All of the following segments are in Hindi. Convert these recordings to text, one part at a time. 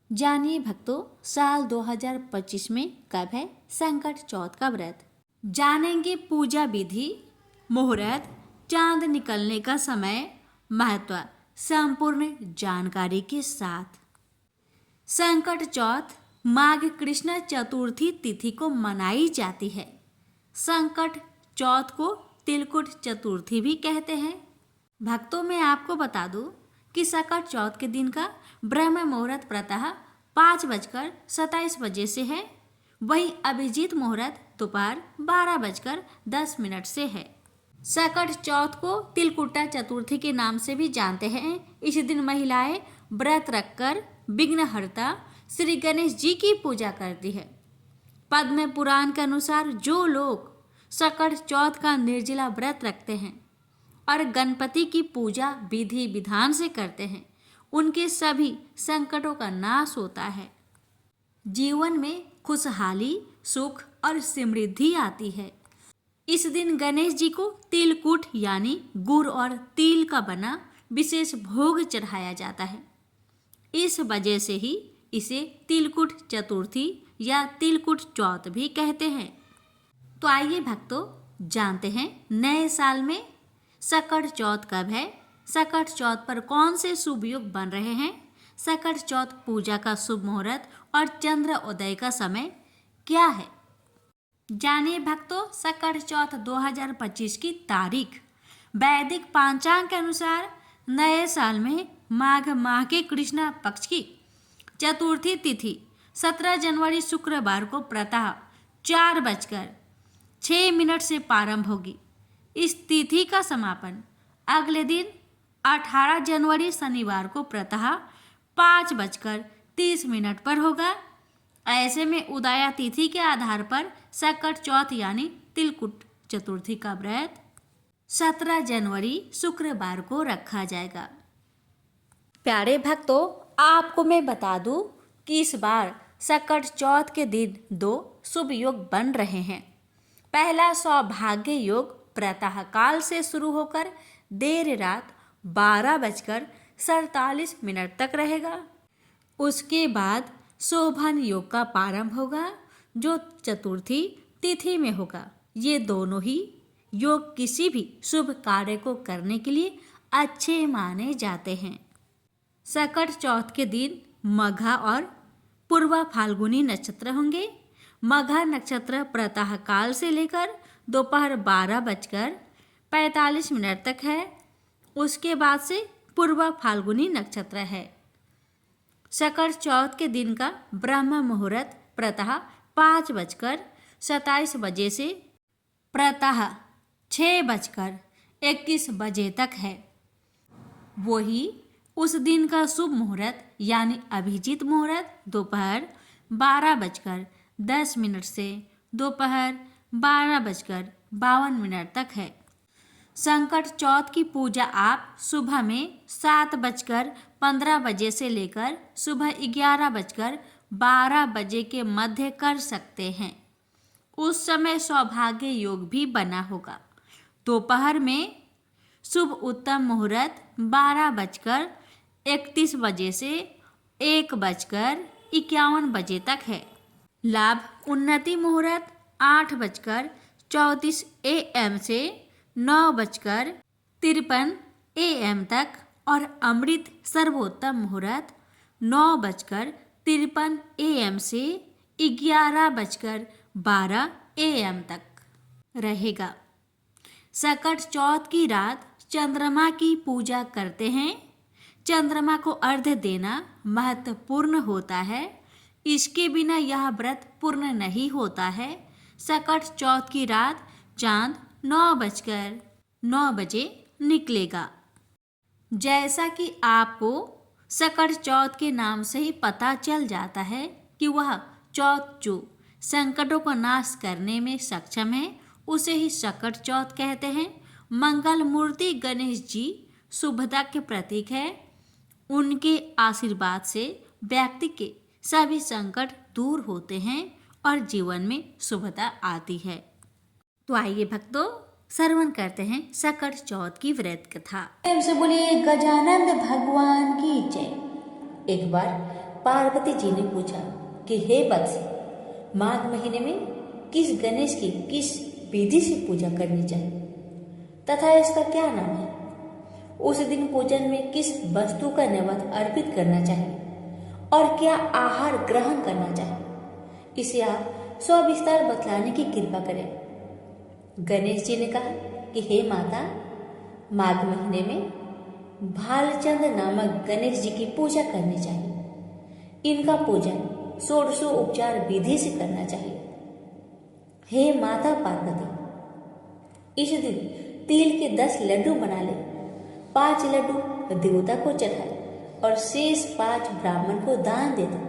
जानिए भक्तों, साल 2025 में कब है संकट चौथ का व्रत। जानेंगे पूजा विधि, मुहूर्त, चांद निकलने का समय, महत्व संपूर्ण जानकारी के साथ। संकट चौथ माघ कृष्ण चतुर्थी तिथि को मनाई जाती है। संकट चौथ को तिलकुट चतुर्थी भी कहते हैं। भक्तों, मैं आपको बता दूं कि संकट चौथ के दिन का ब्रह्म मुहूर्त प्रातः 5:27 से है। वहीं अभिजीत मुहूर्त दोपहर 12:10 से है। संकट चौथ को तिलकुटा चतुर्थी के नाम से भी जानते हैं। इस दिन महिलाएं व्रत रखकर विघ्नहर्ता श्री गणेश जी की पूजा करती है। पद्म पुराण के अनुसार जो लोग संकट चौथ का निर्जला व्रत रखते हैं और गणपति की पूजा विधि विधान से करते हैं, उनके सभी संकटों का नाश होता है। जीवन में खुशहाली, सुख और समृद्धि आती है। इस दिन गणेश जी को तिलकुट यानी गुड़ और तिल का बना विशेष भोग चढ़ाया जाता है। इस वजह से ही इसे तिलकुट चतुर्थी या तिलकुट चौथ भी कहते हैं। तो आइए भक्तों, जानते हैं नए साल में संकट चौथ कब है, संकट चौथ पर कौन से शुभ योग बन रहे हैं, संकट चौथ पूजा का शुभ मुहूर्त और चंद्र उदय का समय क्या है। जानिए भक्तों, संकट चौथ 2025 की तारीख वैदिक पंचांग के अनुसार नए साल में माघ माह के कृष्ण पक्ष की चतुर्थी तिथि 17 जनवरी शुक्रवार को प्रातः 4:06 से प्रारंभ होगी। इस तिथि का समापन अगले दिन 18 जनवरी शनिवार को प्रातः 5:30 पर होगा। ऐसे में उदया तिथि के आधार पर संकट चौथ यानी तिलकुट चतुर्थी का व्रत 17 जनवरी शुक्रवार को रखा जाएगा। प्यारे भक्तों, आपको मैं बता दूं कि इस बार संकट चौथ के दिन 2 शुभ योग बन रहे हैं। पहला सौभाग्य योग प्रातः काल से शुरू होकर देर रात 12:47 तक रहेगा। उसके बाद शोभन योग का प्रारंभ होगा जो चतुर्थी तिथि में होगा। ये दोनों ही योग किसी भी शुभ कार्य को करने के लिए अच्छे माने जाते हैं। संकट चौथ के दिन मघा और पूर्वा फाल्गुनी नक्षत्र होंगे। मघा नक्षत्र प्रातः काल से लेकर दोपहर 12:45 तक है। उसके बाद से पूर्वा फाल्गुनी नक्षत्र है। संकट चौथ के दिन का ब्रह्म मुहूर्त प्रातः 5:27 से प्रातः 6:21 तक है। वही उस दिन का शुभ मुहूर्त यानी अभिजीत मुहूर्त दोपहर 12:10 से दोपहर 12:52 तक है। संकट चौथ की पूजा आप सुबह में 7:15 से लेकर सुबह 11:12 के मध्य कर सकते हैं। उस समय सौभाग्य योग भी बना होगा। दोपहर में शुभ उत्तम मुहूर्त 12:31 से 1:51 तक है। लाभ उन्नति मुहूर्त 8:34 से 9:53 तक और अमृत सर्वोत्तम मुहूर्त 9:53 से 11:12 तक रहेगा। संकट चौथ की रात चंद्रमा की पूजा करते हैं। चंद्रमा को अर्घ्य देना महत्वपूर्ण होता है। इसके बिना यह व्रत पूर्ण नहीं होता है। संकट चौथ की रात चांद 9:09 निकलेगा। जैसा कि आपको संकट चौथ के नाम से ही पता चल जाता है कि वह चौथ जो संकटों को नाश करने में सक्षम है, उसे ही संकट चौथ कहते हैं। मंगल मूर्ति गणेश जी शुभता के प्रतीक है। उनके आशीर्वाद से व्यक्ति के सभी संकट दूर होते हैं और जीवन में शुभता आती है। तो आइए भक्तों, श्रवण करते हैं संकट चौथ की व्रत कथा। से बोलिए गजानंद भगवान की जय। एक बार पार्वती जी ने पूछा कि हे वत्स, माघ महीने में किस गणेश की किस विधि से पूजा करनी चाहिए तथा इसका क्या नाम है? उस दिन पूजन में किस वस्तु का नैवेद्य अर्पित करना चाहिए और क्या आहार ग्रहण करना चाहिए, इसे आप सविस्तार बतलाने की कृपा करें। गणेश जी ने कहा कि हे माता, माघ महीने में भालचंद्र नामक गणेश जी की पूजा करनी चाहिए। इनका पूजन षोडशोपचार विधि से करना चाहिए। हे माता पार्वती, इस दिन तिल के 10 लड्डू बना ले, 5 लड्डू देवता को चढ़ाए और शेष 5 ब्राह्मण को दान दे दे।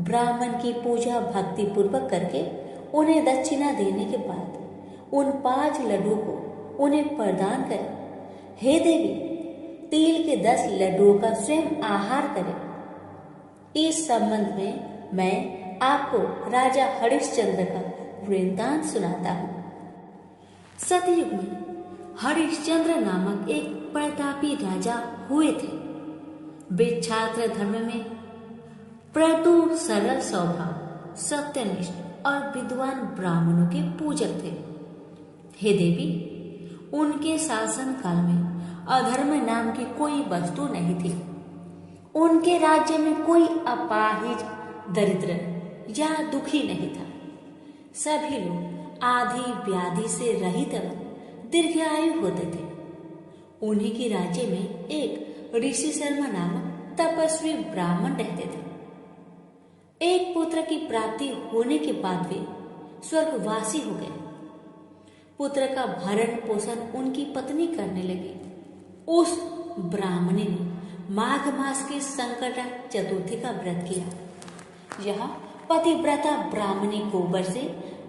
ब्राह्मण की पूजा भक्ति पूर्वक करके उन्हें दक्षिणा देने के बाद उन 5 लड्डू को उन्हें प्रदान करें। हे देवी, तिल के 10 लड्डुओं का स्वयं आहार करें। इस संबंध में मैं आपको राजा हरिश्चंद्र का वृत्तांत सुनाता हूँ। सतयुग में हरिश्चंद्र नामक एक प्रतापी राजा हुए थे। वे छात्र धर्म में प्रतुर, सरल स्वभाव, सत्यनिष्ठ और विद्वान ब्राह्मणों के पूजक थे। हे देवी, उनके शासन काल में अधर्म नाम की कोई वस्तु नहीं थी। उनके राज्य में कोई अपाहिज, दरिद्र या दुखी नहीं था। सभी लोग आदि व्याधि से रहित एवं दीर्घायु होते थे। उन्हीं के राज्य में एक ऋषि शर्मा नामक तपस्वी ब्राह्मण रहते थे। एक पुत्र की प्राप्ति होने के बाद वे स्वर्गवासी हो गए। पुत्र का भरण पोषण उनकी पत्नी करने लगी। उस ब्राह्मणी ने माघ मास की संकटा चतुर्थी का व्रत किया। यह पतिव्रता ब्राह्मणी गोबर से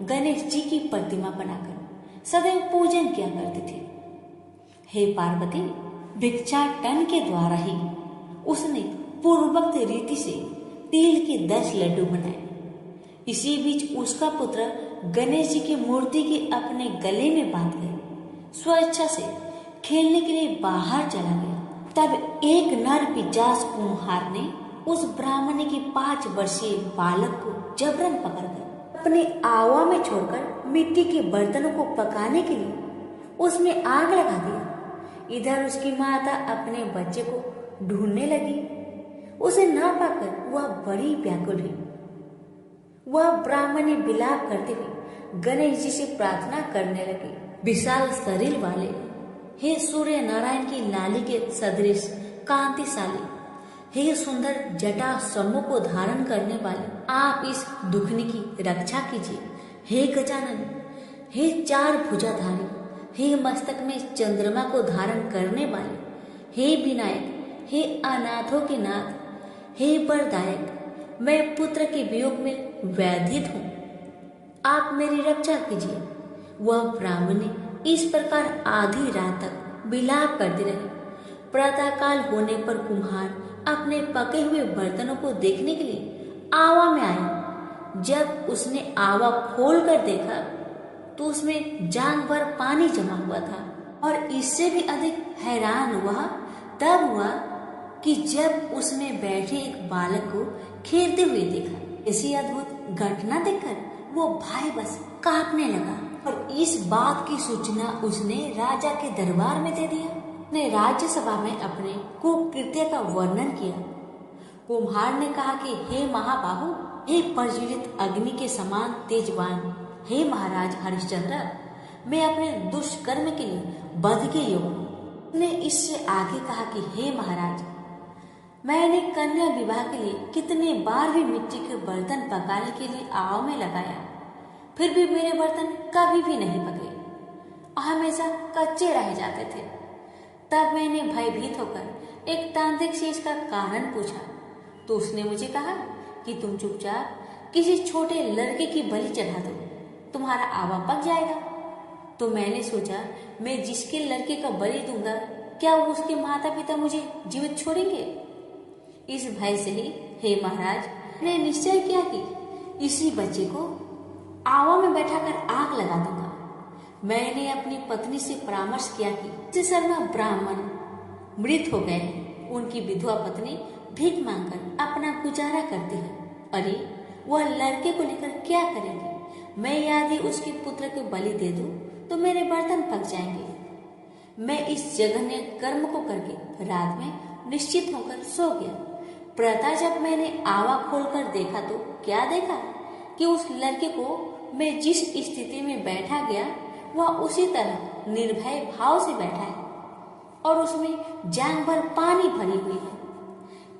गणेश जी की प्रतिमा बनाकर सदैव पूजन किया करती थी। हे पार्वती, भिक्षाटन के द्वारा ही उसने पूर्वोक्त रीति से तिल के 10 लड्डू बनाए। इसी बीच उसका पुत्र गणेश जी की मूर्ति के अपने गले में बांध गए स्वेच्छा से खेलने के लिए बाहर चला गया। तब एक नर पिशाच कुम्हार ने उस ब्राह्मणी के 5 वर्षीय बालक को जबरन पकड़कर अपने आवा में छोड़कर मिट्टी के बर्तनों को पकाने के लिए उसमें आग लगा दिया। इधर उसकी माता अपने बच्चे को ढूंढने लगी। उसे ना पाकर वह बड़ी व्याकुल हुई। वह ब्राह्मणी विलाप करते हुए गणेश जी से प्रार्थना करने लगी। विशाल शरीर वाले, हे सूर्य नारायण की लाली के सदृश कांतिशाली, हे सुंदर जटा समूह को धारण करने वाले, आप इस दुखनी की रक्षा कीजिए। हे गजानन, हे 4 भुजाधारी, हे मस्तक में चंद्रमा को धारण करने वाले, हे विनायक, हे अनाथों के नाथ, हे वरदायक, मैं पुत्र के वियोग में व्यथित हूँ, आप मेरी रक्षा कीजिए। वह ब्राह्मणी इस प्रकार आधी रात तक विलाप करती रही। प्रातःकाल होने पर कुम्हार अपने पके हुए बर्तनों को देखने के लिए आवा में आया। जब उसने आवा खोल कर देखा तो उसमें जांग भर पानी जमा हुआ था। और इससे भी अधिक हैरान हुआ तब हुआ कि जब उसने बैठे एक बालक को खेलते हुए देखा। ऐसी अद्भुत घटना देखकर वो भय बस कांपने लगा और इस बात की सूचना उसने राजा के दरबार में दे दिया। ने राज्यसभा में अपने कुकृत्य का वर्णन किया। कुम्हार ने कहा कि हे महाबाहु, हे प्रज्वलित अग्नि के समान तेजवान, हे महाराज हरिश्चंद्र, मैं अपने दुष्कर्म के लिए वध के योग हूँ। ने इससे आगे कहा कि हे महाराज, मैंने कन्या विवाह के लिए कितने बार भी मिट्टी के बर्तन पकाने के लिए आव में लगाया, फिर भी मेरे बर्तन कभी भी नहीं पके, हमेशा कच्चे रह जाते थे। तब मैंने भयभीत होकर एक तांत्रिक से इसका कारण पूछा तो उसने मुझे कहा कि तुम चुपचाप किसी छोटे लड़के की बलि चढ़ा दो, तुम्हारा आवा पक जाएगा। तो मैंने सोचा मैं जिसके लड़के का बलि दूंगा क्या उसके माता पिता मुझे जीवित छोड़ेंगे। इस भय से ही हे महाराज, मैंने निश्चय किया कि इसी बच्चे को आवा में बैठाकर आग लगा दूंगा। मैंने अपनी पत्नी से परामर्श किया कि शर्मा ब्राह्मण मृत हो गए हैं। उनकी विधवा पत्नी भीख मांगकर अपना गुजारा करती है। अरे वह लड़के को लेकर क्या करेगी? मैं यदि उसके पुत्र को बलि दे दूं तो मेरे बर्तन पक जाएंगे। मैं इस जघन्य कर्म को करके रात में निश्चित होकर सो गया। प्रातः जब मैंने आवा खोलकर देखा तो क्या देखा कि उस लड़के को मैं जिस स्थिति में बैठा गया वह उसी तरह निर्भय भाव से बैठा है और उसमें जांघ भर पानी भरी हुई है।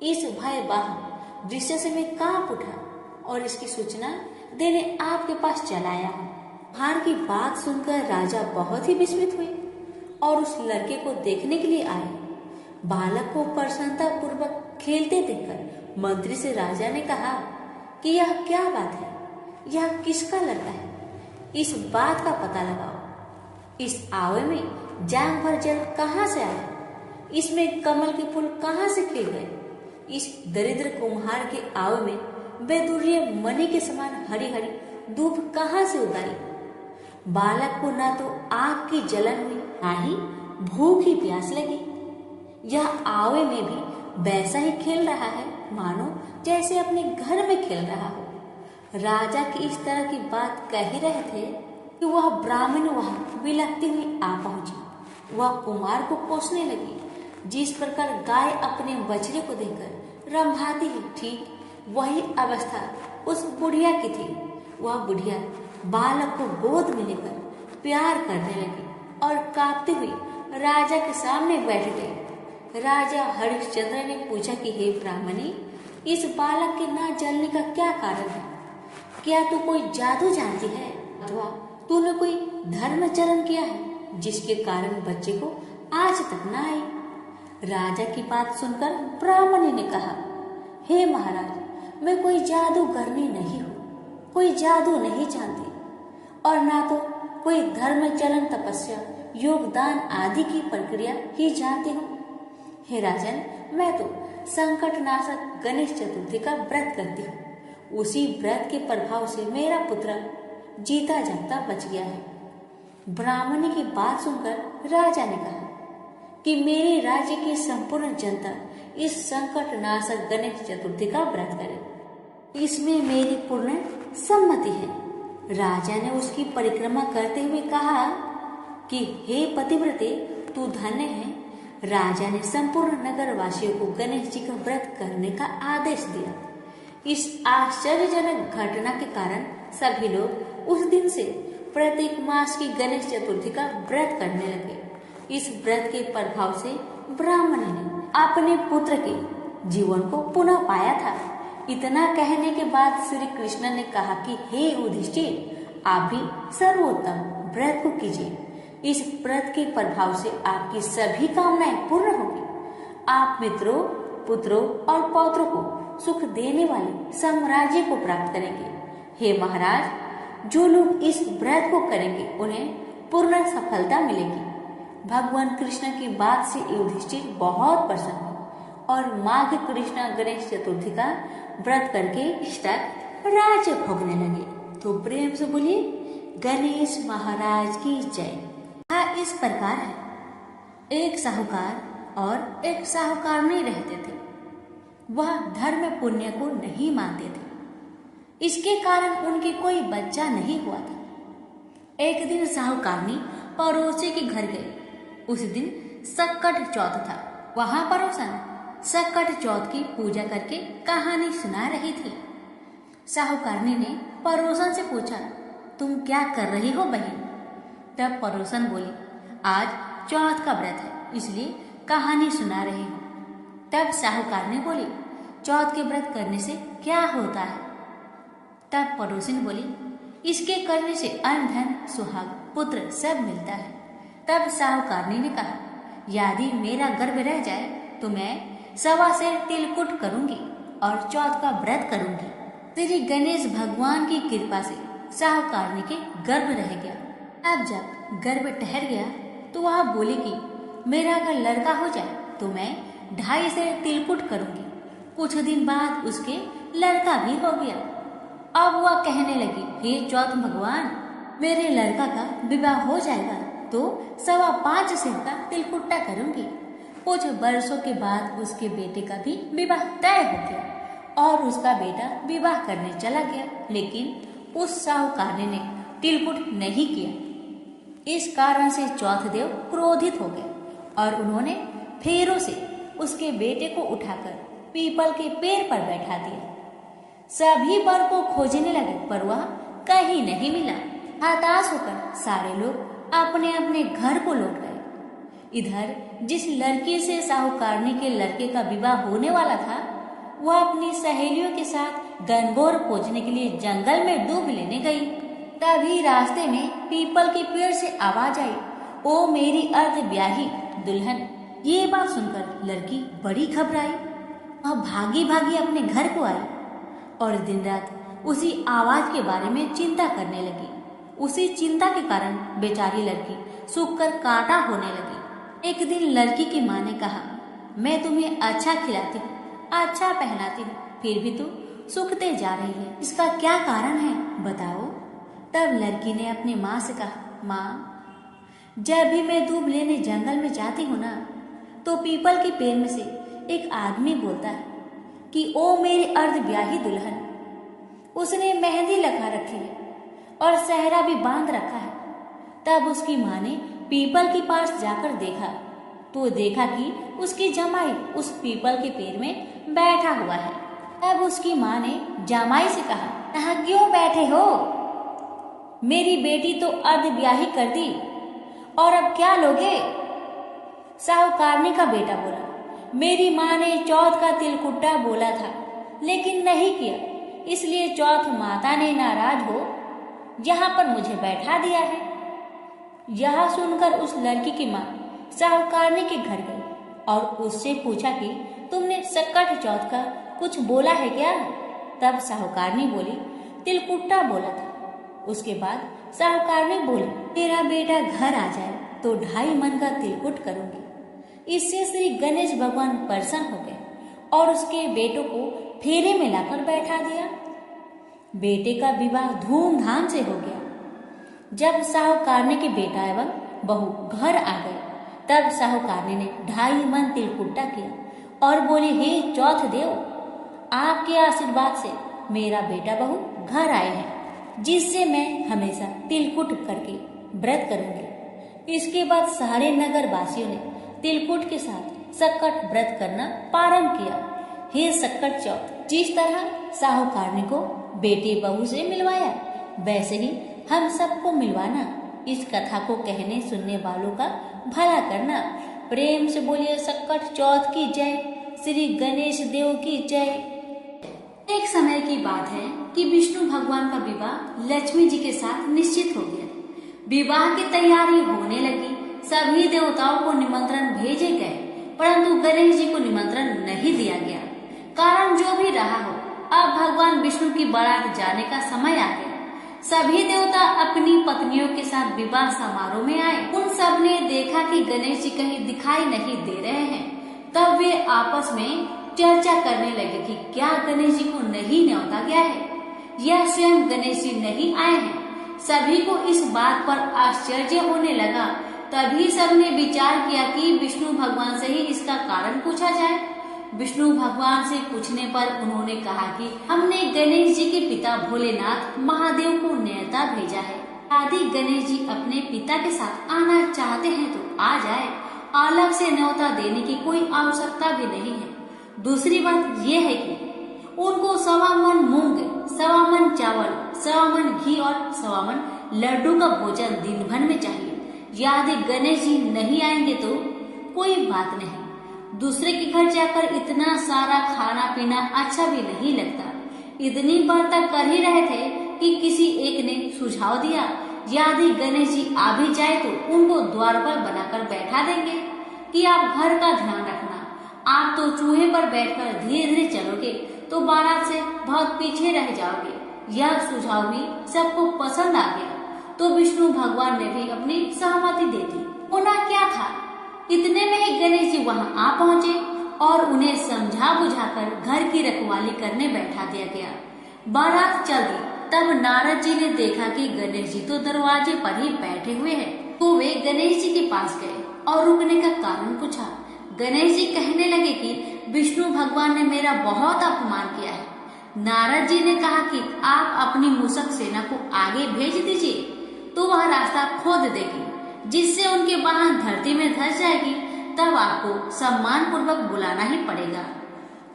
इस भयावह दृश्य से मैं कांप उठा और इसकी सूचना देने आपके पास चला आया हूँ। हार की बात सुनकर राजा बहुत ही विस्मित हुए और उस लड़के को देखने के लिए आए। बालक को प्रसन्नता पूर्वक खेलते देखकर मंत्री से राजा ने कहा कि यह क्या बात है, यह किसका लड़का है? इस बात का पता लगाओ। इस आवे में जांघ भर जल कहाँ से आया? इसमें कमल के फूल कहाँ से खिल गए? इस दरिद्र कुम्हार के आवे में बेदुर्य मणि के समान हरी हरी धूप कहाँ से उतारी? बालक को ना तो आग की जलन हुई, ना ही भूख ही प्यास लगी। यह आवे में भी वैसा ही खेल रहा है मानो जैसे अपने घर में खेल रहा हो। राजा की इस तरह की बात कह ही रहे थे कि वह ब्राह्मण वहां बिलखती हुई आ पहुंची। वह कुमार को कोसने लगी। जिस प्रकार गाय अपने बछड़े को देखकर रंभाती है, ठीक वही अवस्था उस बुढ़िया की थी। वह बुढ़िया बालक को गोद में लेकर प्यार करने लगी और कांपते हुए राजा के सामने बैठ गई। राजा हरिश्चंद्र ने पूछा कि हे ब्राह्मणी, इस बालक के ना जलने का क्या कारण है? क्या तू कोई जादू जानती है अथवा तूने कोई धर्मचरण किया है जिसके कारण बच्चे को आज तक न आई? राजा की बात सुनकर ब्राह्मणी ने कहा, हे महाराज, मैं कोई जादूगरनी नहीं हूँ, कोई जादू नहीं जानती और ना तो कोई धर्मचरण, तपस्या, योगदान आदि की प्रक्रिया ही जानती हूँ। हे राजन, मैं तो संकटनाशक गणेश चतुर्थी का व्रत करती हूँ। उसी व्रत के प्रभाव से मेरा पुत्र जीता जागता बच गया है। ब्राह्मणी की बात सुनकर राजा ने कहा कि मेरे राज्य की संपूर्ण जनता इस संकटनाशक गणेश चतुर्थी का व्रत करे, इसमें मेरी पूर्ण सम्मति है। राजा ने उसकी परिक्रमा करते हुए कहा कि हे पतिव्रते, तू धन्य है। राजा ने संपूर्ण नगर वासियों को गणेश जी का व्रत करने का आदेश दिया। इस आश्चर्यजनक घटना के कारण सभी लोग उस दिन से प्रत्येक मास की गणेश चतुर्थी का व्रत करने लगे। इस व्रत के प्रभाव से ब्राह्मण ने अपने पुत्र के जीवन को पुनः पाया था। इतना कहने के बाद श्री कृष्ण ने कहा कि हे युधिष्ठिर, आप भी सर्वोत्तम व्रत को कीजिए। इस व्रत के प्रभाव से आपकी सभी कामनाएं पूर्ण होगी। आप मित्रों, पुत्रों और पौत्रों को सुख देने वाले साम्राज्य को प्राप्त करेंगे। हे महाराज, जो लोग इस व्रत को करेंगे उन्हें पूर्ण सफलता मिलेगी। भगवान कृष्ण की बात से युधिष्ठिर बहुत प्रसन्न हुए और माघ कृष्ण गणेश चतुर्थी का व्रत करके इस तक राज्य भोगने लगे। तो प्रेम से बोलिए गणेश महाराज की जय। इस प्रकार है, एक साहूकार और एक साहूकारनी रहते थे। वह धर्म पुण्य को नहीं मानते थे। इसके कारण उनके कोई बच्चा नहीं हुआ था। एक दिन साहूकारनी पड़ोसी के घर गई। उस दिन सक्कट चौथ था। वहां पड़ोसन सक्कट चौथ की पूजा करके कहानी सुना रही थी। साहूकारनी ने पड़ोसन से पूछा, तुम क्या कर रही हो बहन? तब पड़ोसन बोली, आज चौथ का व्रत है, इसलिए कहानी सुना रही हूँ। तब साहूकारनी बोली, चौथ के व्रत करने से क्या होता है? तब पड़ोसिन बोली, इसके करने से अन्न, धन, सुहाग, पुत्र सब मिलता है। तब साहूकारनी ने कहा, यदि मेरा गर्भ रह जाए तो मैं 1.25 सेर तिलकुट करूंगी और चौथ का व्रत करूंगी। श्री गणेश भगवान की कृपा से साहूकारनी के गर्भ रह गया। अब जब गर्भ ठहर गया तो वह बोली कि मेरा अगर लड़का हो जाए तो मैं 2.5 सेर तिलकुट करूंगी। कुछ दिन बाद उसके लड़का भी हो गया। अब वह कहने लगी, हे चौथ भगवान, मेरे लड़का का विवाह हो जाएगा तो 5.25 सेर का तिलकुट्टा करूंगी। कुछ वर्षों के बाद उसके बेटे का भी विवाह तय हो गया और उसका बेटा विवाह करने चला गया, लेकिन उस साहूकार ने तिलकुट नहीं किया। इस कारण से चौथदेव क्रोधित हो गए और उन्होंने फेरों से उसके बेटे को उठाकर पीपल के पेड़ पर बैठा दिया। सभी वर को खोजने लगे पर वह कहीं नहीं मिला। हताश होकर सारे लोग अपने अपने घर को लौट गए। इधर जिस लड़की से साहूकारनी के लड़के का विवाह होने वाला था, वह अपनी सहेलियों के साथ गणगौर खोजने के लिए जंगल में डूब लेने गई। तभी रास्ते में पीपल के पेड़ से आवाज आई, ओ मेरी अर्ध ब्याही दुल्हन। ये बात सुनकर लड़की बड़ी घबराई। वह भागी भागी अपने घर को आई और दिन रात उसी आवाज के बारे में चिंता करने लगी। उसी चिंता के कारण बेचारी लड़की सूख कर कांटा होने लगी। एक दिन लड़की की माँ ने कहा, मैं तुम्हें अच्छा खिलाती हूँ, अच्छा पहनाती हूँ, फिर भी तू सूखते जा रही है, इसका क्या कारण है बताओ। तब लड़की ने अपनी माँ से कहा, माँ, जब भी मैं दूब लेने जंगल में जाती हूँ ना, तो पीपल के पेड़ में से एक आदमी बोलता है कि ओ मेरी अर्ध ब्याही दुल्हन। उसने मेहंदी लगा रखी है और सहरा भी बांध रखा है। तब उसकी माँ ने पीपल के पास जाकर देखा तो देखा कि उसकी जमाई उस पीपल के पेड़ में बैठा हुआ है। तब उसकी माँ ने जमाई से कहा, यहाँ क्यों बैठे हो? मेरी बेटी तो अर्ध ब्याही कर दी और अब क्या लोगे? साहूकारनी का बेटा बोला, मेरी माँ ने चौथ का तिलकुट्टा बोला था लेकिन नहीं किया, इसलिए चौथ माता ने नाराज हो यहाँ पर मुझे बैठा दिया है। यह सुनकर उस लड़की की माँ साहूकारनी के घर गई और उससे पूछा कि तुमने सक्कट चौथ का कुछ बोला है क्या? तब साहूकारनी बोली, तिलकुट्टा बोला था। उसके बाद साहूकारनी बोली, तेरा बेटा घर आ जाए तो 2.5 मन का तिलकुट करूंगी। इससे श्री गणेश भगवान प्रसन्न हो गए और उसके बेटों को फेरे में लाकर बैठा दिया। बेटे का विवाह धूमधाम से हो गया। जब साहूकारनी के बेटा एवं बहू घर आ गए, तब साहूकारनी ने 2.5 मन तिलकुट्टा किया और बोले, हे चौथ देव, आपके आशीर्वाद से मेरा बेटा बहू घर आए हैं, जिससे मैं हमेशा तिलकुट करके व्रत करूंगी। इसके बाद सारे नगर वासियों ने तिलकुट के साथ सक्कट व्रत करना प्रारंभ किया। हे सक्कट चौथ, जिस तरह साहूकारनी को बेटे बहू से मिलवाया, वैसे ही हम सबको मिलवाना। इस कथा को कहने सुनने वालों का भला करना। प्रेम से बोलिए सक्कट चौथ की जय, श्री गणेश देव की जय। एक समय की बात है कि विष्णु भगवान का विवाह लक्ष्मी जी के साथ निश्चित हो गया। विवाह की तैयारी होने लगी। सभी देवताओं को निमंत्रण भेजे गए, परंतु गणेश जी को निमंत्रण नहीं दिया गया। कारण जो भी रहा हो, अब भगवान विष्णु की बारात जाने का समय आ गया। सभी देवता अपनी पत्नियों के साथ विवाह समारोह में आए। उन सब ने देखा कि गणेश जी कहीं दिखाई नहीं दे रहे हैं। तब वे आपस में चर्चा करने लगे कि क्या गणेश जी को नहीं न्योता गया है या स्वयं गणेश जी नहीं आए हैं। सभी को इस बात पर आश्चर्य होने लगा। तभी सबने विचार किया कि विष्णु भगवान से ही इसका कारण पूछा जाए। विष्णु भगवान से पूछने पर उन्होंने कहा कि हमने गणेश जी के पिता भोलेनाथ महादेव को न्योता भेजा है। यदि गणेश जी अपने पिता के साथ आना चाहते हैं तो आ जाए, अलग से न्योता देने की कोई आवश्यकता भी नहीं है। दूसरी बात यह है कि उनको 1.25 मन मूंग, 1.25 मन चावल, 1.25 मन घी और 1.25 मन लड्डू का भोजन दिन भर में चाहिए। यदि गणेश जी नहीं आएंगे तो कोई बात नहीं, दूसरे के घर जाकर इतना सारा खाना पीना अच्छा भी नहीं लगता। इतनी बार तक कर ही रहे थे कि किसी एक ने सुझाव दिया, यदि गणेश जी आ भी जाए तो उनको द्वारपाल बनाकर बैठा देंगे कि आप घर का ध्यान रखना। आप तो चूहे पर बैठकर धीरे धीरे चलोगे तो बारात से बहुत पीछे रह जाओगे। यह सुझाव भी सबको पसंद आ गया, तो विष्णु भगवान ने भी अपनी सहमति दे दी। होना क्या था, इतने में ही गणेश जी वहां आ पहुंचे और उन्हें समझा बुझाकर घर की रखवाली करने बैठा दिया गया। बारात चल दी। तब नारद जी ने देखा कि गणेश जी तो दरवाजे पर ही बैठे हुए हैं, तो वे गणेश जी के पास गए और रुकने का कारण पूछा। गणेश जी कहने लगे कि विष्णु भगवान ने मेरा बहुत अपमान किया है। नारद जी ने कहा कि आप अपनी मूषक सेना को आगे भेज दीजिए तो वह रास्ता खोद देगी, जिससे उनके वाहन धरती में धंस जाएगी। तब आपको सम्मान पूर्वक बुलाना ही पड़ेगा।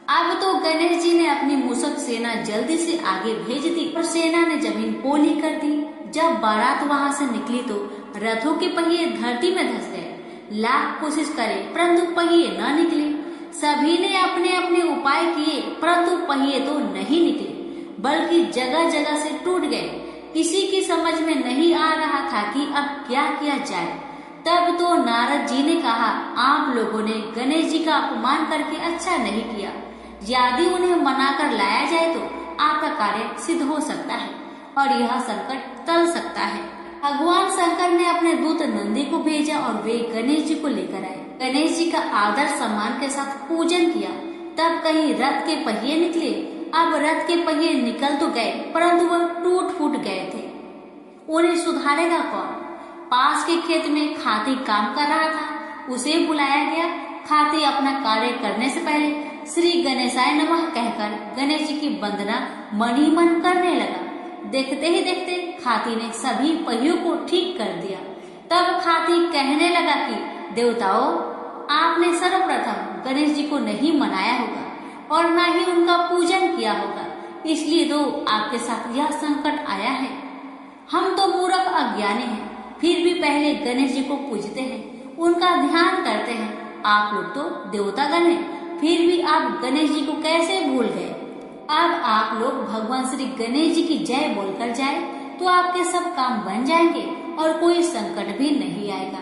अब तो गणेश जी ने अपनी मूषक सेना जल्दी से आगे भेज दी और सेना ने जमीन पोली कर दी। जब बारात वहां से निकली तो रथों के पहिए धरती में धंस गए। लाख कोशिश करे परंतु पहिए न निकले। सभी ने अपने अपने उपाय किए परंतु पहिए तो नहीं निकले, बल्कि जगह जगह से टूट गए। किसी की समझ में नहीं आ रहा था कि अब क्या किया जाए। तब तो नारद जी ने कहा, आप लोगों ने गणेश जी का अपमान करके अच्छा नहीं किया। यदि उन्हें मनाकर लाया जाए तो आपका कार्य सिद्ध हो सकता है और यह संकट टल सकता है। भगवान शंकर ने अपने दूत नंदी को भेजा और वे गणेश जी को लेकर आए। गणेश जी का आदर सम्मान के साथ पूजन किया। तब कहीं रथ के पहिए निकले। अब रथ के पहिए निकल तो गए परंतु वह टूट फूट गए थे। उन्हें सुधारेगा कौन? पास के खेत में खाती काम कर रहा था, उसे बुलाया गया। खाती अपना कार्य करने से पहले श्री गणेशाय नमः कहकर गणेश जी की वंदना मन ही मन करने लगा। देखते ही देखते खाती ने सभी पहियों को ठीक कर दिया। तब खाती कहने लगा कि देवताओं, आपने सर्वप्रथम गणेश जी को नहीं मनाया होगा और न ही उनका पूजन किया होगा, इसलिए तो आपके साथ यह संकट आया है। हम तो मूर्ख अज्ञानी हैं, फिर भी पहले गणेश जी को पूजते हैं, उनका ध्यान करते हैं। आप लोग तो देवतागण हैं, फिर भी आप गणेश जी को कैसे भूल गए? अब आप लोग भगवान श्री गणेश जी की जय बोलकर जाए तो आपके सब काम बन जाएंगे और कोई संकट भी नहीं आएगा।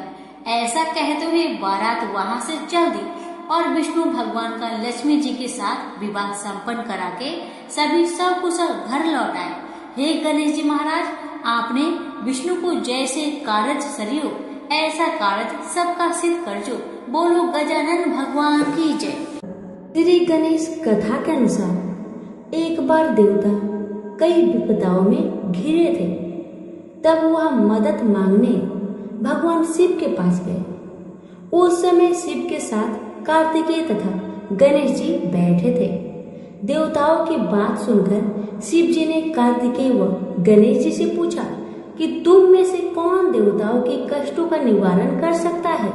ऐसा कहते हुए बारात वहां से चल दी और विष्णु भगवान का लक्ष्मी जी के साथ विवाह संपन्न करा के सभी सकुशल घर लौट आए। हे गणेश जी महाराज, आपने विष्णु को जैसे कारज सरियो ऐसा कारज सबका सिद्ध कर जो। बोलो गजानन भगवान की जय। श्री गणेश कथा के अनुसार एक बार देवता कई विपदाओं में घिरे थे। तब वह मदद मांगने भगवान शिव के पास गए। उस समय शिव के साथ कार्तिकेय तथा गणेश जी बैठे थे। देवताओं की बात सुनकर शिव जी ने कार्तिकेय व गणेश जी से पूछा कि तुम में से कौन देवताओं के कष्टों का निवारण कर सकता है।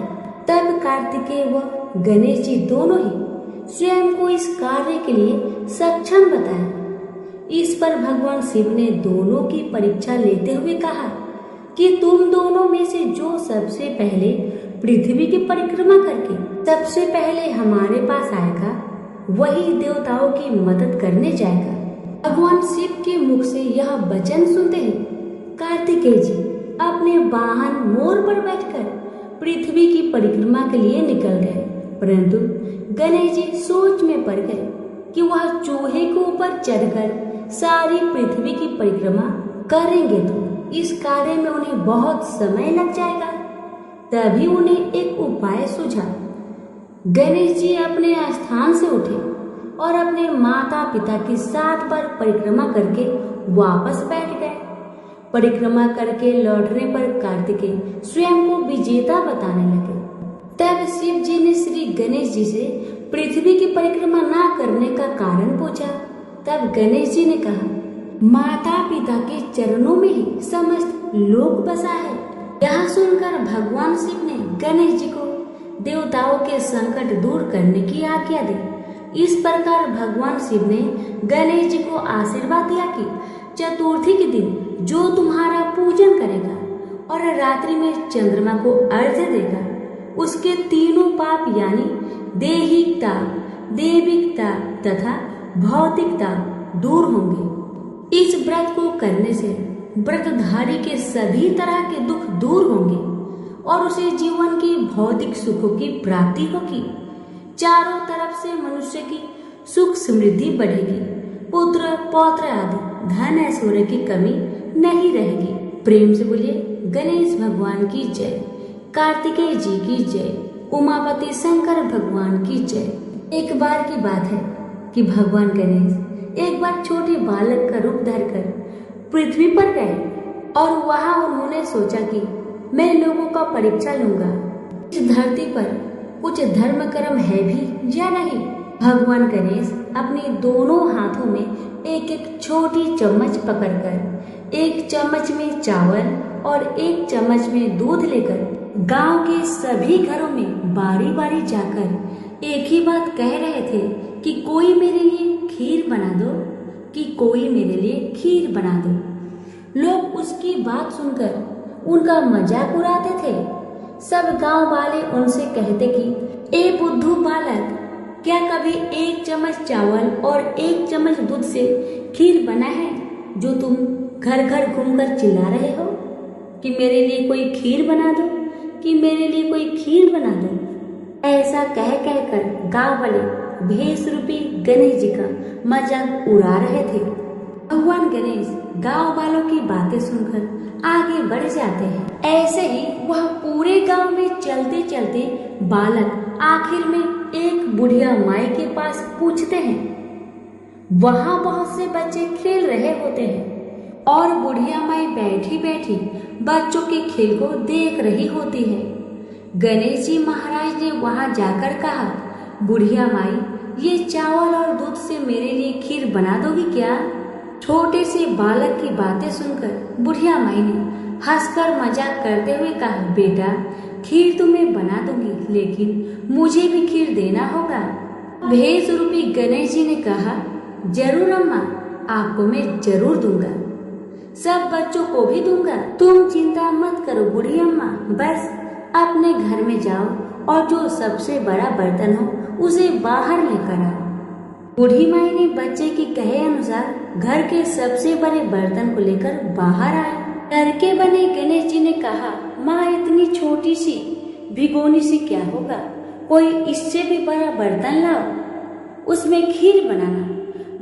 तब कार्तिकेय व गणेश जी दोनों ही स्वयं को इस कार्य के लिए सक्षम बताए। इस पर भगवान शिव ने दोनों की परीक्षा लेते हुए कहा कि तुम दोनों में से जो सबसे पहले पृथ्वी की परिक्रमा करके सबसे पहले हमारे पास आएगा वही देवताओं की मदद करने जाएगा। भगवान शिव के मुख से यह वचन सुनते ही कार्तिकेय जी अपने वाहन मोर पर बैठकर पृथ्वी की परिक्रमा के लिए निकल गए, परंतु गणेश जी सोच में पड़ गए कि वह चूहे के ऊपर चढ़कर सारी पृथ्वी की परिक्रमा करेंगे तो इस कार्य में उन्हें बहुत समय लग जाएगा। तभी उन्हें एक उपाय सूझा। गणेश जी अपने स्थान से उठे और अपने माता पिता की साथ पर परिक्रमा करके वापस बैठ गए। परिक्रमा करके लौटने पर कार्तिकेय स्वयं को विजेता बताने लगे। तब शिव जी ने श्री गणेश जी से पृथ्वी की परिक्रमा ना करने का कारण पूछा। तब गणेश जी ने कहा, माता पिता के चरणों में ही समस्त लोक बसा है। यह सुनकर भगवान शिव ने गणेश जी को देवताओं के संकट दूर करने की आज्ञा दी। इस प्रकार भगवान शिव ने गणेश जी को आशीर्वाद दिया कि चतुर्थी के दिन जो तुम्हारा पूजन करेगा और रात्रि में चंद्रमा को अर्घ्य देगा उसके तीनों पाप यानी देहिकता, देविकता तथा भौतिकता दूर होंगे। इस व्रत को करने से व्रतधारी के सभी तरह के दुख दूर होंगे और उसे जीवन की भौतिक सुखों की प्राप्ति होगी। चारों तरफ से मनुष्य की सुख समृद्धि बढ़ेगी। पुत्र पौत्र आदि धन ऐश्वर्य की कमी नहीं रहेगी। प्रेम से बोलिए गणेश भगवान की जय, कार्तिकेय जी की जय, उमापति शंकर भगवान की जय। एक बार की बात है कि भगवान गणेश एक बार छोटे बालक का रूप धरकर पृथ्वी पर गए और वहां उन्होंने सोचा कि मैं लोगों का परीक्षा लूंगा। इस धरती पर कुछ धर्म कर्म है भी या नहीं। भगवान गणेश अपने दोनों हाथों में एक एक छोटी चम्मच पकड़कर एक चम्मच में चावल और एक चम्मच में दूध लेकर गांव के सभी घरों में बारी बारी जाकर एक ही बात कह रहे थे कि कोई मेरे लिए खीर बना दो, कि कोई मेरे लिए खीर बना दो। लोग उसकी बात सुनकर उनका मजाक उड़ाते थे। सब गांव वाले उनसे कहते कि ए बुद्धू बालक, क्या कभी एक चम्मच चावल और एक चम्मच दूध से खीर बना है जो तुम घर घर घूमकर चिल्ला रहे हो कि मेरे लिए कोई खीर बना दो, कि मेरे लिए कोई खीर बना दो। ऐसा कह कहकर गांव वाले भेष रूपी गणेश जी का मजाक उड़ा रहे थे। भगवान गणेश गांव वालों की बातें सुनकर आगे बढ़ जाते हैं। ऐसे ही वह पूरे गांव में चलते चलते बालक आखिर में एक बुढ़िया माई के पास पूछते हैं। वहां बहुत से बच्चे खेल रहे होते हैं और बुढ़िया माई बैठी बैठी बच्चों के खेल को देख रही होती है। गणेश जी महाराज ने वहां जाकर कहा, बुढ़िया माई, ये चावल और दूध से मेरे लिए खीर बना दोगी क्या? छोटे से बालक की बातें सुनकर बुढ़िया माई ने हंसकर मजाक करते हुए कहा, बेटा, खीर तो मैं बना दूंगी, लेकिन मुझे भी खीर देना होगा। भेष रूपी गणेश जी ने कहा, जरूर अम्मा, आपको मैं जरूर दूंगा, सब बच्चों को भी दूंगा। तुम चिंता मत करो बूढ़ी अम्मा, बस अपने घर में जाओ और जो सबसे बड़ा बर्तन हो उसे बाहर लेकर आओ। बूढ़ी माई ने बच्चे की कहे अनुसार घर के सबसे बड़े बर्तन को लेकर बाहर आए। घर के बने गणेश जी ने कहा, माँ, इतनी छोटी सी भिगोनी से क्या होगा, कोई इससे भी बड़ा बर्तन लाओ, उसमें खीर बनाना।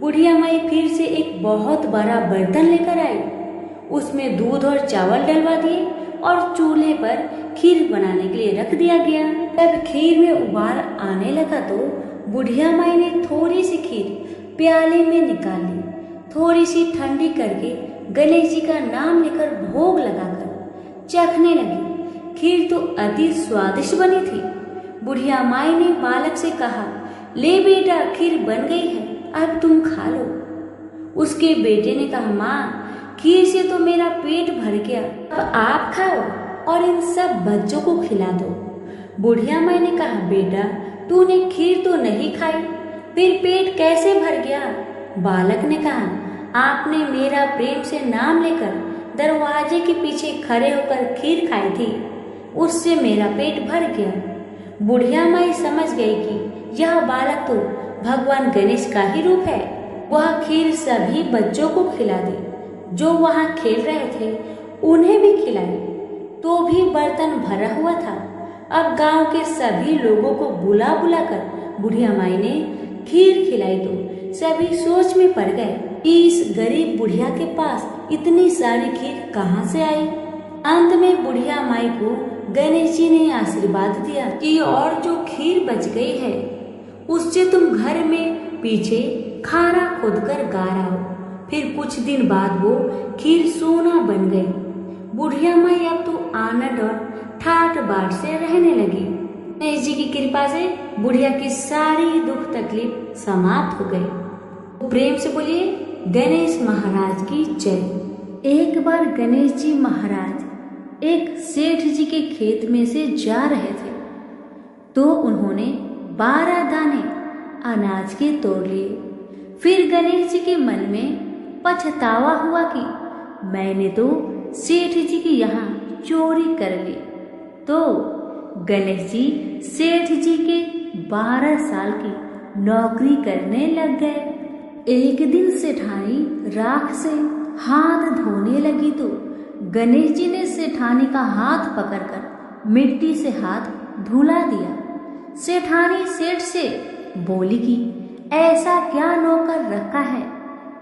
बुढ़िया माई फिर से एक बहुत बड़ा बर्तन लेकर आई, उसमें दूध और चावल डलवा दिए और चूल्हे पर खीर बनाने के लिए रख दिया गया। जब खीर में उबाल आने लगा तो बुढ़िया माई ने थोड़ी सी खीर प्याले में निकाल ली, थोड़ी सी ठंडी करके गणेश जी का नाम लेकर भोग लगाकर चखने लगी। खीर तो अति स्वादिष्ट बनी थी। बुढ़िया माई ने बालक से कहा, ले बेटा, खीर बन गई है, अब तुम खा लो। उसके बेटे ने कहा, माँ, खीर से तो मेरा पेट भर गया, अब आप खाओ और इन सब बच्चों को खिला दो। बुढ़िया माई ने कहा, बेटा, तूने खीर तो नहीं खाई, फिर पेट कैसे भर गया? बालक ने कहा, आपने मेरा प्रेम से नाम लेकर दरवाजे के पीछे खड़े होकर खीर खाई थी, उससे मेरा पेट भर गया। बुढ़िया माई समझ गई कि यह बालक तो भगवान गणेश का ही रूप है। वह खीर सभी बच्चों को खिला दी जो वहां खेल रहे थे, उन्हें भी खिलाई, तो भी बर्तन भरा हुआ था। अब गांव के सभी लोगों को बुला बुलाकर बुढ़िया माई ने खीर खिलाई तो सभी सोच में पड़ गए कि इस गरीब बुढ़िया के पास इतनी सारी खीर कहाँ से आई। अंत में बुढ़िया माई को गणेश जी ने आशीर्वाद दिया कि और जो खीर बच गई है उससे तुम घर में पीछे खाना खोदकर गाड़ो। फिर कुछ दिन बाद वो खीर सोना बन गई। बुढ़िया माई अब तो आनंद और ठाट बाट से रहने लगी। गणेश जी की कृपा से बुढ़िया की सारी दुख तकलीफ समाप्त हो गई। प्रेम से बोलिए, गणेश महाराज की जय। एक बार गणेश जी महाराज एक सेठ जी के खेत में से जा रहे थे तो उन्होंने 12 दाने अनाज के तोड़ लिए। फिर गणेश जी के मन में पछतावा हुआ कि मैंने तो सेठ जी के यहाँ चोरी कर ली। तो गणेश जी सेठ जी के 12 साल की नौकरी करने लग गए। एक दिन सेठानी राख से हाथ धोने लगी तो गणेश जी ने सेठानी का हाथ पकड़कर मिट्टी से हाथ धुला दिया। सेठानी सेठ से बोली कि ऐसा क्या नौकर रखा है,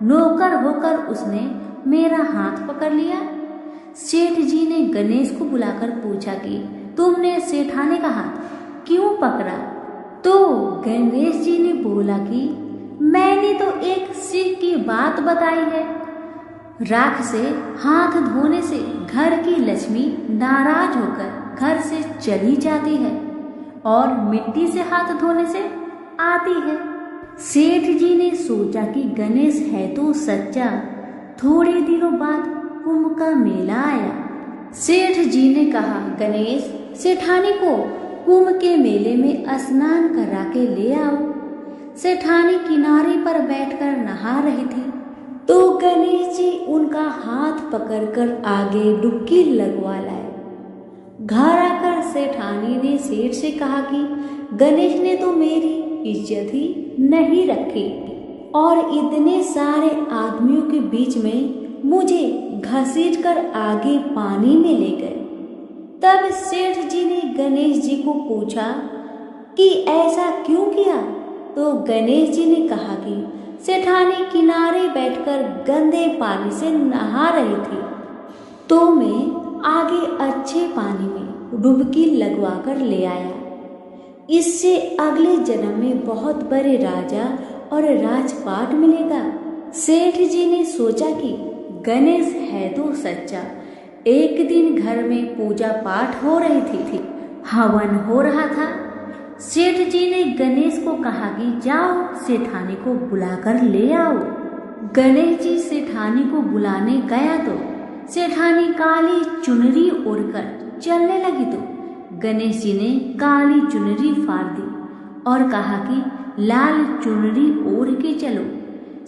नौकर होकर उसने मेरा हाथ पकड़ लिया। सेठ जी ने गणेश को बुलाकर पूछा कि तुमने सेठानी का हाथ क्यों पकड़ा? तो गणेश जी ने बोला कि मैंने तो एक सीख की बात बताई है। राख से हाथ धोने से घर की लक्ष्मी नाराज होकर घर से चली जाती है और मिट्टी से हाथ धोने से आती है। सेठ जी ने सोचा कि गणेश है तो सच्चा। थोड़े दिनों बाद कुंभ का मेला आया। सेठ जी ने कहा, गणेश, सेठानी को कुंभ के मेले में स्नान करा के ले आओ। सेठानी किनारे पर बैठकर नहा रही थी तो गणेश जी उनका हाथ पकड़कर आगे डुबकी लगवा लाए। घर आकर सेठानी ने सेठ से कहा कि गणेश ने तो मेरी इज्जत ही नहीं रखी और इतने सारे आदमियों के बीच में मुझे घसीटकर आगे पानी में ले गए। तब सेठ जी ने गणेश जी को पूछा कि ऐसा क्यों किया? तो गणेश जी ने कहा कि सेठानी किनारे बैठकर गंदे पानी से नहा रही थी तो मैं आगे अच्छे पानी में डुबकी लगवाकर ले आया। इससे अगले जन्म में बहुत बड़े राजा और राजपाट मिलेगा। सेठ जी ने सोचा कि गणेश है तो सच्चा। एक दिन घर में पूजा पाठ हो रही थी, हवन हो रहा था। सेठ जी ने गणेश को कहा कि जाओ सेठानी को बुलाकर ले आओ। गणेश जी सेठानी को बुलाने गया तो सेठानी काली चुनरी ओढ़कर चलने लगी तो गणेश जी ने काली चुनरी फाड़ दी और कहा कि लाल चुनरी ओढ़ के चलो।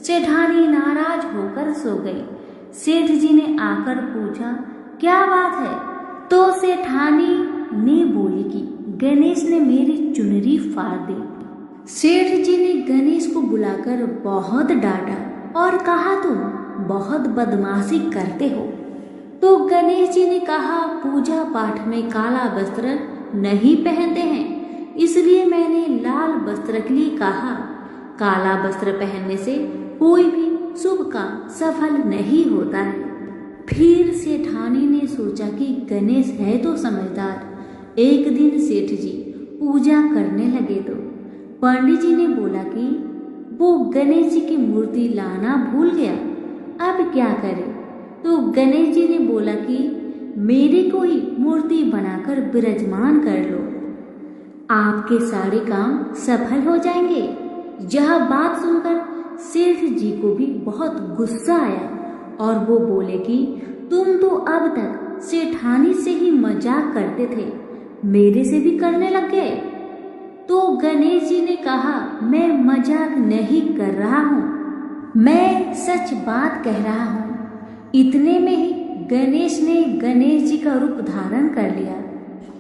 सेठानी नाराज होकर सो गई। सेठ जी ने आकर पूछा, क्या बात है? तो सेठानी ने बोली कि गणेश ने मेरी चुनरी फाड़ दी। सेठ जी ने गणेश को बुलाकर बहुत डांटा और कहा, तुम बहुत बदमाशी करते हो। तो गणेश जी ने कहा, पूजा पाठ में काला वस्त्र नहीं पहनते हैं, इसलिए मैंने लाल वस्त्र के लिए कहा। काला वस्त्र पहनने से कोई भी शुभ काम सफल नहीं होता है। फिर सेठानी ने सोचा कि गणेश है तो समझदार। एक दिन सेठ जी पूजा करने लगे तो पंडित जी ने बोला कि वो गणेश जी की मूर्ति लाना भूल गया, अब क्या करे? तो गणेश जी ने बोला कि मेरे को ही मूर्ति बनाकर विराजमान कर लो, आपके सारे काम सफल हो जाएंगे। यह बात सुनकर सेठ जी को भी बहुत गुस्सा आया और वो बोले कि तुम तो अब तक सेठानी से ही मजाक करते थे, मेरे से भी करने लग गए। तो गणेश जी ने कहा, मैं मजाक नहीं कर रहा हूँ, मैं सच बात कह रहा हूँ। इतने में ही गणेश ने गणेश जी का रूप धारण कर लिया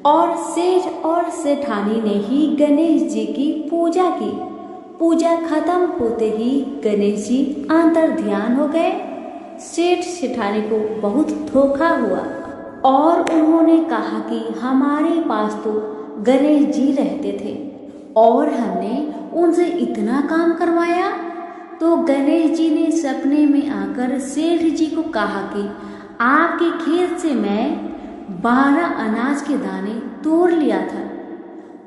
और सेठ और सेठानी ने ही गणेश जी की पूजा की। पूजा खत्म होते ही गणेश जी अंतर ध्यान हो गए। सेठ सेठानी को बहुत धोखा हुआ और उन्होंने कहा कि हमारे पास तो गणेश जी रहते थे और हमने उनसे इतना काम करवाया। तो गणेश जी ने सपने में आकर सेठ जी को कहा कि आपके खेत से मैं 12 अनाज के दाने तोड़ लिया था,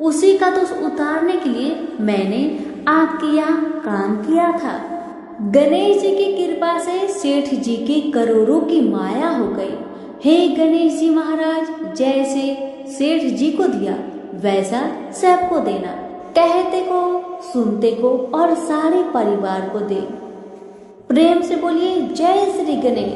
उसी का तो उतारने के लिए मैंने आपके यहाँ काम किया था। गणेश जी की कृपा से सेठ जी के करोड़ों की माया हो गई। हे गणेश जी महाराज, जैसे सेठ जी को दिया वैसा सबको देना, कहते को, सुनते को और सारे परिवार को दे। प्रेम से बोलिए जय श्री गणेश।